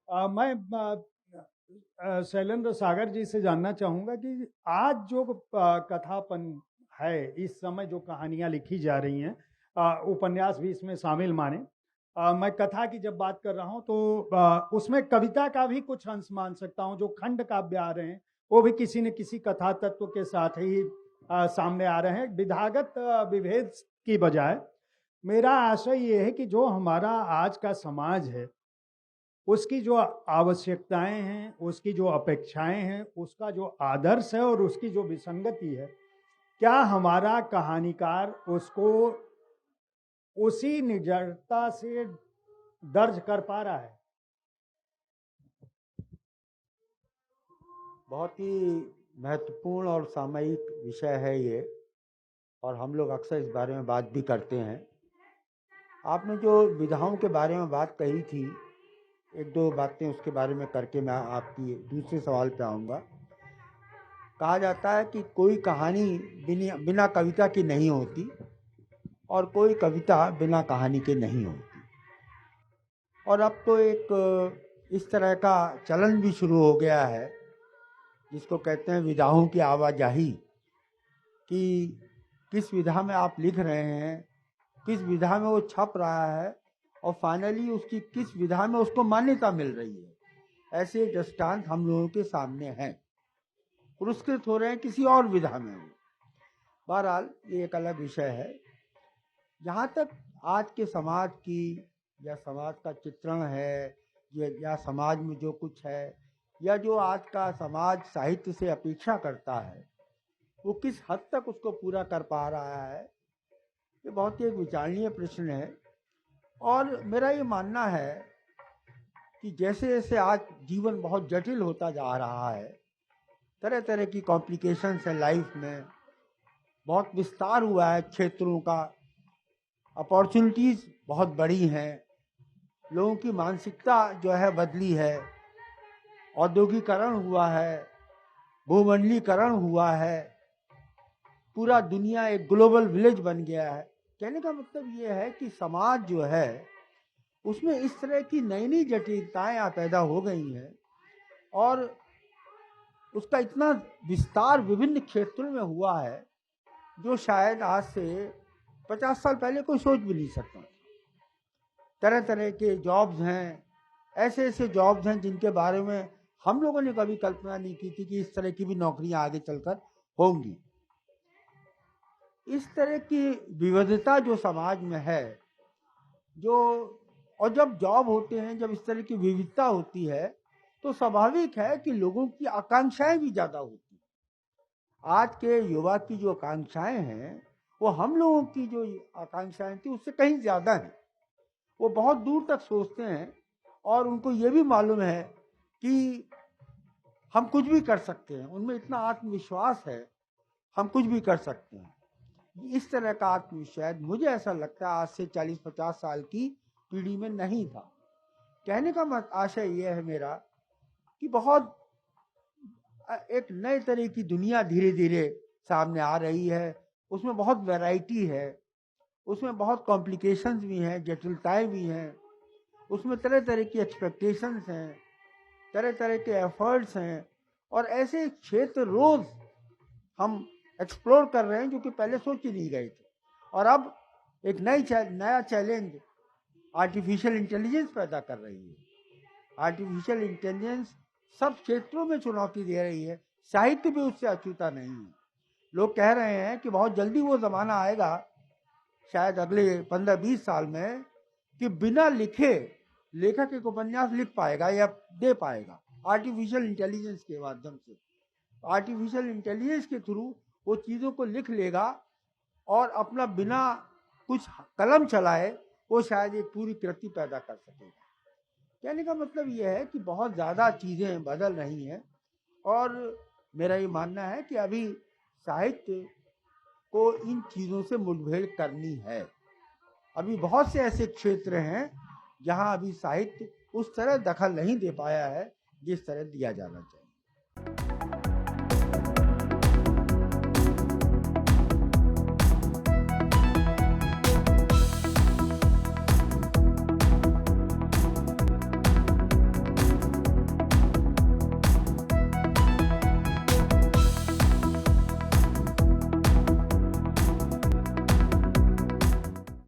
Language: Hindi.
मैं शैलेंद्र सागर जी से जानना चाहूँगा कि आज जो कथापन है, इस समय जो कहानियाँ लिखी जा रही हैं, उपन्यास भी इसमें शामिल माने। मैं कथा की जब बात कर रहा हूँ तो उसमें कविता का भी कुछ अंश मान सकता हूँ। जो खंड काव्य आ रहे हैं वो भी किसी न किसी कथा तत्व के साथ ही सामने आ रहे हैं, विधागत विभेद की बजाय। मेरा आशय ये है कि जो हमारा आज का समाज है, उसकी जो आवश्यकताएं हैं, उसकी जो अपेक्षाएं हैं, उसका जो आदर्श है और उसकी जो विसंगति है, क्या हमारा कहानीकार उसको उसी निडरता से दर्ज कर पा रहा है? बहुत ही महत्वपूर्ण और सामयिक विषय है ये, और हम लोग अक्सर इस बारे में बात भी करते हैं। आपने जो विधाओं के बारे में बात कही थी, एक दो बातें उसके बारे में करके मैं आपकी दूसरे सवाल पे आऊँगा। कहा जाता है कि कोई कहानी बिना कविता की नहीं होती और कोई कविता बिना कहानी के नहीं होती। और अब तो एक इस तरह का चलन भी शुरू हो गया है जिसको कहते हैं विधाओं की आवाजाही, कि किस विधा में आप लिख रहे हैं, किस विधा में वो छप रहा है और फाइनली उसकी किस विधा में उसको मान्यता मिल रही है। ऐसे दृष्टांत हम लोगों के सामने हैं। पुरस्कृत हो रहे हैं किसी और विधा में। बहरहाल ये एक अलग विषय है। जहाँ तक आज के समाज की या समाज का चित्रण है, या समाज में जो कुछ है, या जो आज का समाज साहित्य से अपेक्षा करता है, वो किस हद तक उसको पूरा कर पा रहा है, ये बहुत ही एक विचारणीय प्रश्न है। और मेरा ये मानना है कि जैसे जैसे आज जीवन बहुत जटिल होता जा रहा है, तरह तरह की कॉम्प्लिकेशंस है लाइफ में, बहुत विस्तार हुआ है क्षेत्रों का, अपॉर्चुनिटीज़ बहुत बड़ी हैं, लोगों की मानसिकता जो है बदली है, औद्योगिकरण हुआ है, भूमंडलीकरण हुआ है, पूरा दुनिया एक ग्लोबल विलेज बन गया है। कहने का मतलब ये है कि समाज जो है उसमें इस तरह की नई नई जटिलताएं पैदा हो गई हैं, और उसका इतना विस्तार विभिन्न क्षेत्रों में हुआ है जो शायद आज से 50 साल पहले कोई सोच भी नहीं सकता। तरह तरह के जॉब्स हैं, ऐसे ऐसे जॉब्स हैं जिनके बारे में हम लोगों ने कभी कल्पना नहीं की थी कि इस तरह की भी नौकरियां आगे चलकर होंगी। इस तरह की विविधता जो समाज में है, जो और जब जॉब होते हैं, जब इस तरह की विविधता होती है, तो स्वाभाविक है कि लोगों की आकांक्षाएं भी ज़्यादा होती हैं। आज के युवा की जो आकांक्षाएं हैं वो हम लोगों की जो आकांक्षाएं थी उससे कहीं ज़्यादा हैं। वो बहुत दूर तक सोचते हैं और उनको ये भी मालूम है कि हम कुछ भी कर सकते हैं। उनमें इतना आत्मविश्वास है, हम कुछ भी कर सकते हैं। इस तरह का आत्मविश्वास मुझे ऐसा लगता है आज से 40-50 साल की पीढ़ी में नहीं था। कहने का आशय यह है मेरा कि बहुत एक नए तरह की दुनिया धीरे धीरे सामने आ रही है। उसमें बहुत वैरायटी है, उसमें बहुत कॉम्प्लिकेशंस भी हैं, जटिलताएं भी हैं, उसमें तरह तरह की एक्सपेक्टेशंस हैं, तरह तरह के एफर्ट्स हैं, और ऐसे क्षेत्र रोज हम एक्सप्लोर कर रहे हैं जो कि पहले सोच ही नहीं गए थे। और अब एक नया चैलेंज आर्टिफिशियल इंटेलिजेंस पैदा कर रही है। आर्टिफिशियल इंटेलिजेंस सब क्षेत्रों में चुनौती दे रही है, साहित्य भी उससे अछूता नहीं है। लोग कह रहे हैं कि बहुत जल्दी वो ज़माना आएगा, शायद अगले 15-20 साल में, कि बिना लिखे लेखक एक उपन्यास लिख पाएगा या दे पाएगा आर्टिफिशियल इंटेलिजेंस के माध्यम से। आर्टिफिशियल इंटेलिजेंस के थ्रू वो चीज़ों को लिख लेगा और अपना बिना कुछ कलम चलाए वो शायद एक पूरी कृति पैदा कर सकेगा। कहने का मतलब ये है कि बहुत ज़्यादा चीज़ें बदल रही हैं, और मेरा ये मानना है कि अभी साहित्य को इन चीज़ों से मुठभेड़ करनी है। अभी बहुत से ऐसे क्षेत्र हैं जहां अभी साहित्य उस तरह दखल नहीं दे पाया है जिस तरह दिया जाना चाहिए।